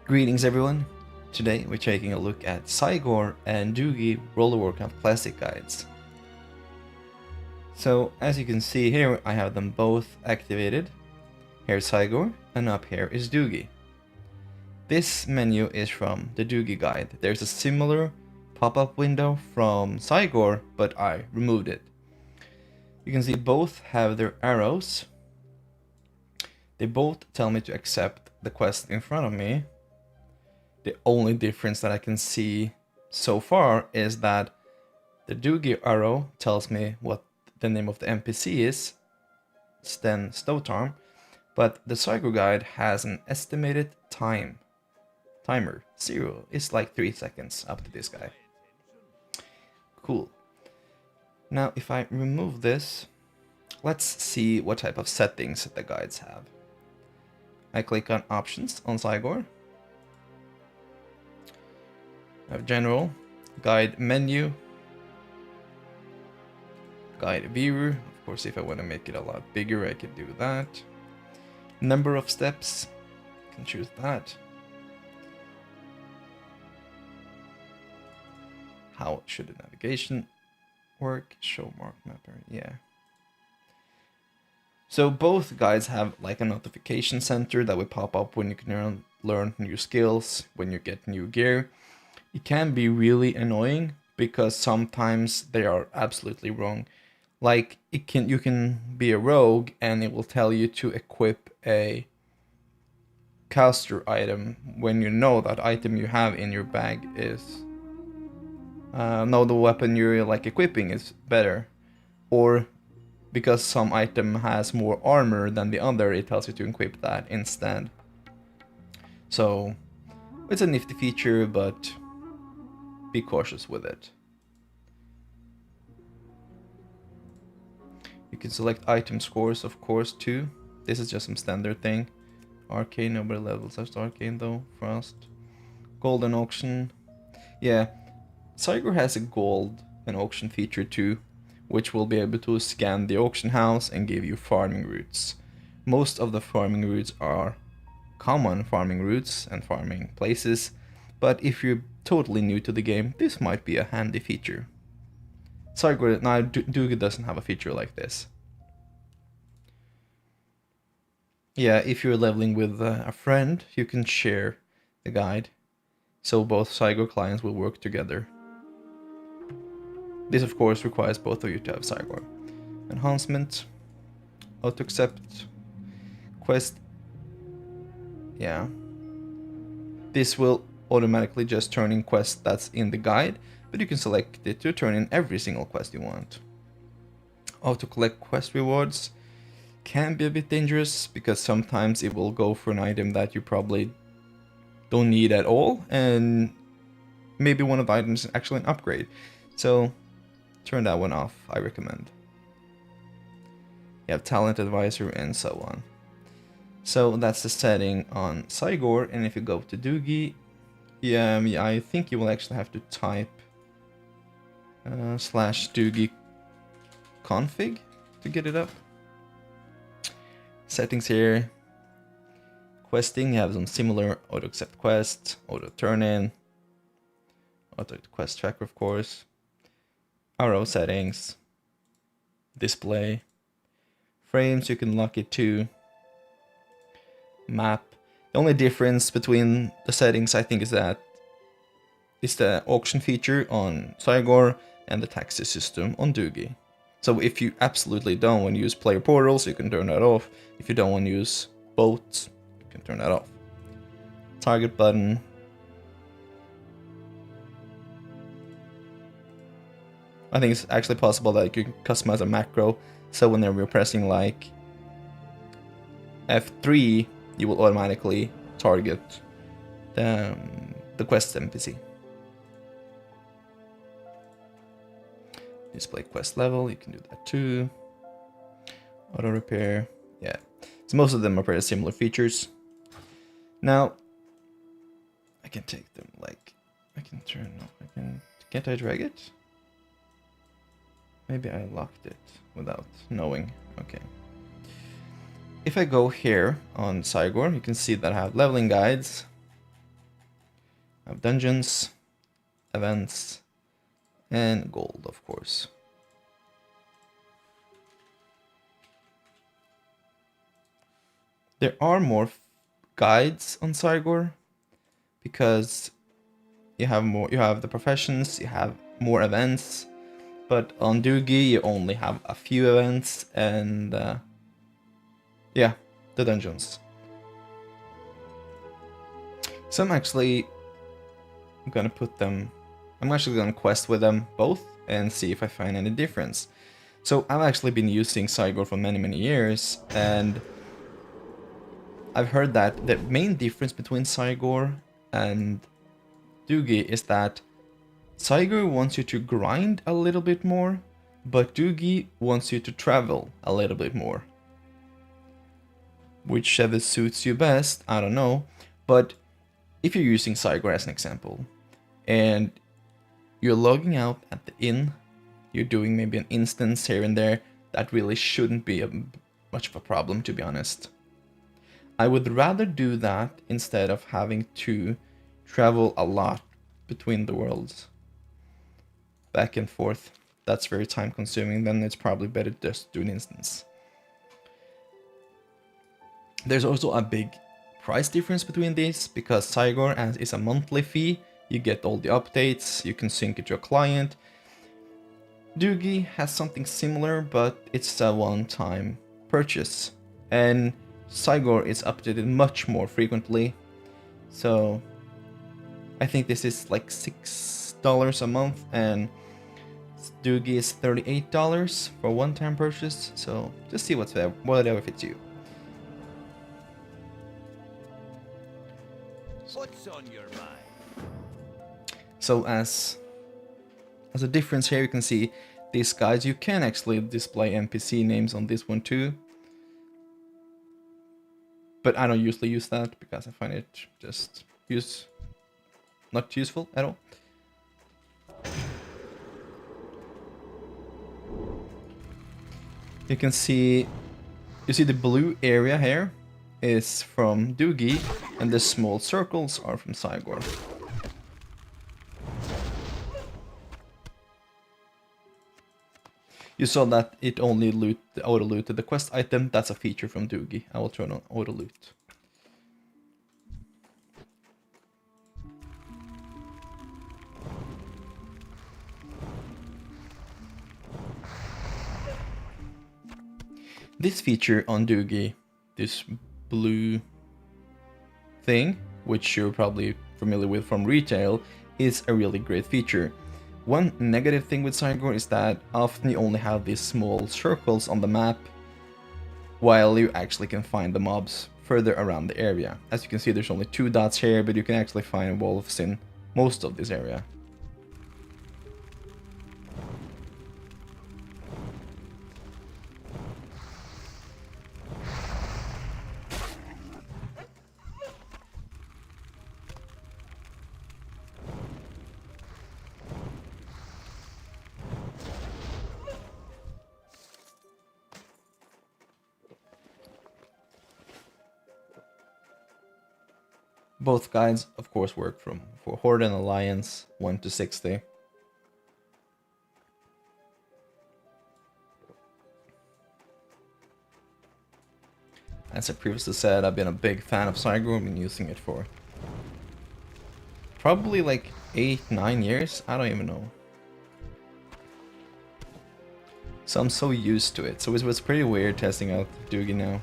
Greetings everyone! Today we're taking a look at Zygor and Dugi Roller Warcraft Classic guides. So as you can see here, I have them both activated. Here's Zygor and up here is Dugi. This menu is from the Dugi guide. There's a similar pop-up window from Zygor, but I removed it. You can see both have their arrows. They both tell me to accept the quest in front of me. The only difference that I can see so far is that the Dugi arrow tells me what the name of the NPC is, Sten Stotarm, but the Zygor guide has an estimated timer. 0 is like 3 seconds up to this guy. Cool. Now if I remove this, let's see what type of settings the guides have. I click on options on Zygor. I have general, guide menu, guide viewer. Of course, if I want to make it a lot bigger, I can do that. Number of steps, I can choose that. How should the navigation work? Show mark mapper, yeah. So both guides have like a notification center that will pop up when you can learn new skills, when you get new gear. It can be really annoying because sometimes they are absolutely wrong. Like you can be a rogue and it will tell you to equip a caster item when you know that item you have in your bag is no, the weapon you're like equipping is better, or because some item has more armor than the other, it tells you to equip that instead. So it's a nifty feature, but be cautious with it. You can select item scores, of course, too. This is just some standard thing. Arcane, nobody levels up Arcane though. Frost. Golden auction. Yeah, Zygor has a gold and auction feature too, which will be able to scan the auction house and give you farming routes. Most of the farming routes are common farming routes and farming places, but if you're totally new to the game, this might be a handy feature. Zygor, now Dugi doesn't have a feature like this. Yeah, if you're leveling with a friend, you can share the guide, so both Zygor clients will work together. This of course requires both of you to have Zygor. Enhancement, auto accept, quest, yeah. This will automatically just turn in quest that's in the guide, but you can select it to turn in every single quest you want. Auto collect quest rewards can be a bit dangerous because sometimes it will go for an item that you probably don't need at all, and maybe one of the items is actually an upgrade. So turn that one off, I recommend. You have talent advisor and so on. So that's the setting on Zygor, and if you go to Dugi, yeah, I think you will actually have to type /Dugi config to get it up. Settings here. Questing, you have some similar auto accept quest, auto turn in, auto quest tracker of course, arrow settings, display, frames you can lock it to, map. The only difference between the settings I think is that it's the auction feature on Zygor and the taxi system on Dugi. So if you absolutely don't want to use player portals, you can turn that off. If you don't want to use boats, you can turn that off. Target button. I think it's actually possible that you can customize a macro, so whenever you're pressing like F3, you will automatically target the quest NPC. Display quest level, you can do that too. Auto repair, yeah. So most of them are pretty similar features. Now, I can take them like, can't I drag it? Maybe I locked it without knowing, okay. If I go here on Zygor, you can see that I have leveling guides. I have dungeons, events, and gold, of course. There are more guides on Zygor because you have the professions, you have more events, but on Dugi you only have a few events and yeah, the dungeons. So I'm actually gonna quest with them both and see if I find any difference. So I've actually been using Zygor for many years, and I've heard that the main difference between Zygor and Dugi is that Zygor wants you to grind a little bit more, but Dugi wants you to travel a little bit more. Whichever suits you best, I don't know. But if you're using Zygor as an example, and you're logging out at the inn, you're doing maybe an instance here and there, that really shouldn't be much of a problem, to be honest. I would rather do that instead of having to travel a lot between the worlds. Back and forth. That's very time consuming, then it's probably better just to do an instance. There's also a big price difference between these, because Zygor is a monthly fee, you get all the updates, you can sync it to a client. Dugi has something similar, but it's a one-time purchase. And Zygor is updated much more frequently, so I think this is like $6 a month, and Dugi is $38 for a one-time purchase, so just see whatever fits you. What's on your mind? So as a difference here, you can see these guys, you can actually display NPC names on this one too. But I don't usually use that because I find it just not useful at all. You see the blue area here is from Dugi, and the small circles are from Zygor. You saw that it only auto-looted the quest item. That's a feature from Dugi. I will turn on auto-loot. This feature on Dugi, this blue thing, which you're probably familiar with from retail, is a really great feature. One negative thing with Zygor is that often you only have these small circles on the map, while you actually can find the mobs further around the area. As you can see, there's only 2 dots here, but you can actually find wolves in most of this area. Both guides, of course, work for Horde and Alliance 1 to 60. As I previously said, I've been a big fan of Zygor. I've been using it for probably like 8-9 years. I don't even know. So I'm so used to it. So it was pretty weird testing out Dugi now.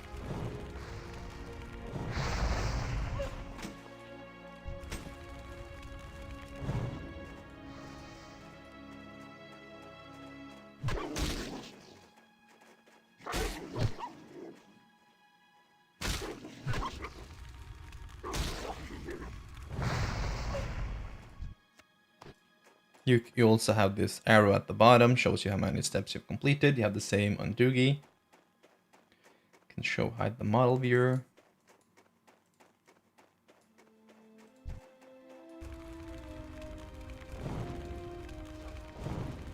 You also have this arrow at the bottom, shows you how many steps you've completed. You have the same on Dugi. Can hide the model viewer.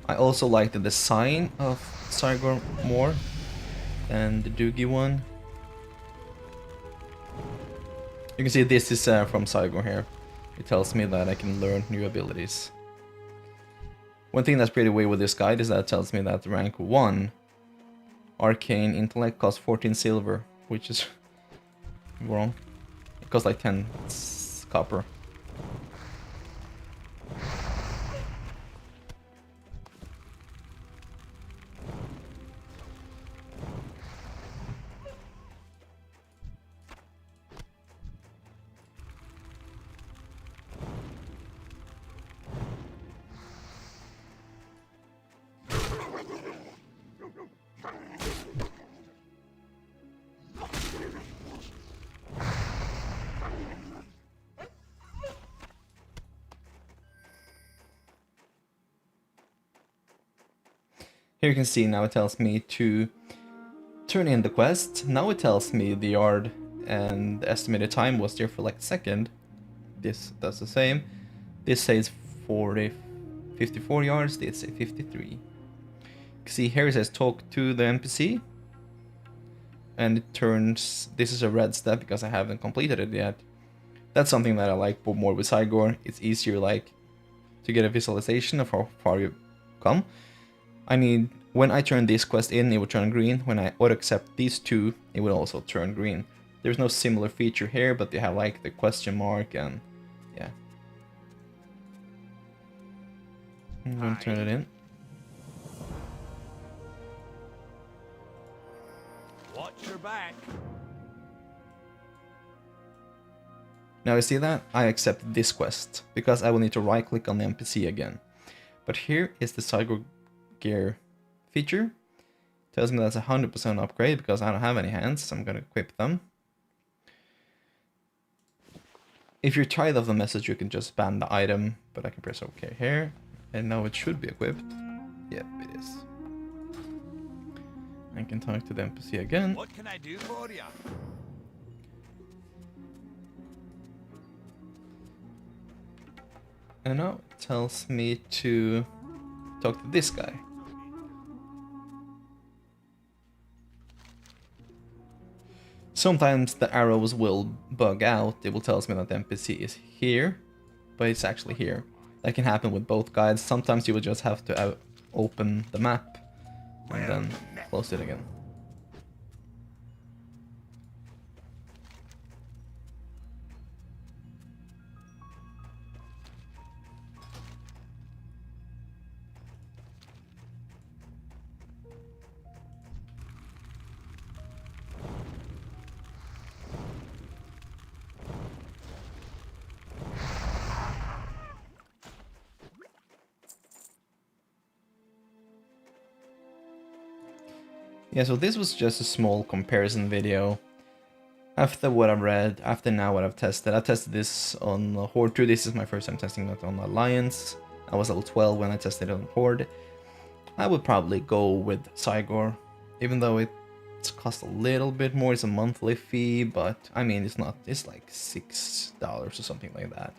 I also like the design of Zygor more than the Dugi one. You can see this is from Zygor here. It tells me that I can learn new abilities. One thing that's pretty weird with this guide is that it tells me that rank 1 Arcane Intellect costs 14 silver, which is wrong. It costs like 10 copper. Here you can see now it tells me to turn in the quest. Now it tells me the yard and the estimated time was there for like a second. This does the same. This says 54 yards, this says 53. See here it says talk to the NPC. And it turns, this is a red step because I haven't completed it yet. That's something that I like more with Zygor. It's easier like to get a visualization of how far you've come. When I turn this quest in, it will turn green. When I auto-accept these two, it will also turn green. There's no similar feature here, but they have like the question mark and yeah. I'm going to turn it in. Watch your back. Now you see that? I accept this quest, because I will need to right click on the NPC again. But here is the Zygor gear feature. Tells me that's a 100% upgrade because I don't have any hands, so I'm gonna equip them. If you're tired of the message, you can just ban the item, but I can press OK here, and now it should be equipped. Yep, it is. I can talk to the NPC again. What can I do for you? And now it tells me to talk to this guy. Sometimes the arrows will bug out. It will tell me that the NPC is here, but it's actually here. That can happen with both guides. Sometimes you will just have to open the map and then close it again. Yeah, so this was just a small comparison video. After what I've read, after now what I've tested. I tested this on Horde 2. This is my first time testing it on Alliance. I was level 12 when I tested it on Horde. I would probably go with Zygor, even though it costs a little bit more. It's a monthly fee, but I mean, it's like $6 or something like that.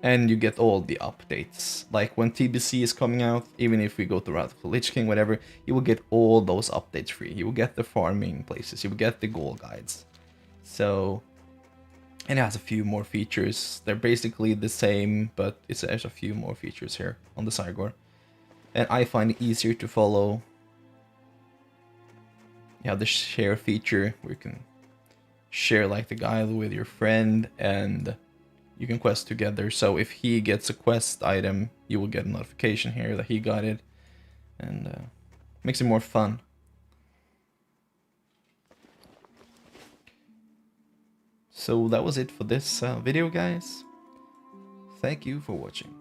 And you get all the updates. Like when TBC is coming out, even if we go to Wrath of the Lich King, whatever, you will get all those updates free. You will get the farming places, you will get the goal guides. So, and it has a few more features. They're basically the same, but there's a few more features here on the Zygor. And I find it easier to follow. You have the share feature where you can share like the guide with your friend and you can quest together. So if he gets a quest item, you will get a notification here that he got it, and makes it more fun. So that was it for this video, guys. Thank you for watching.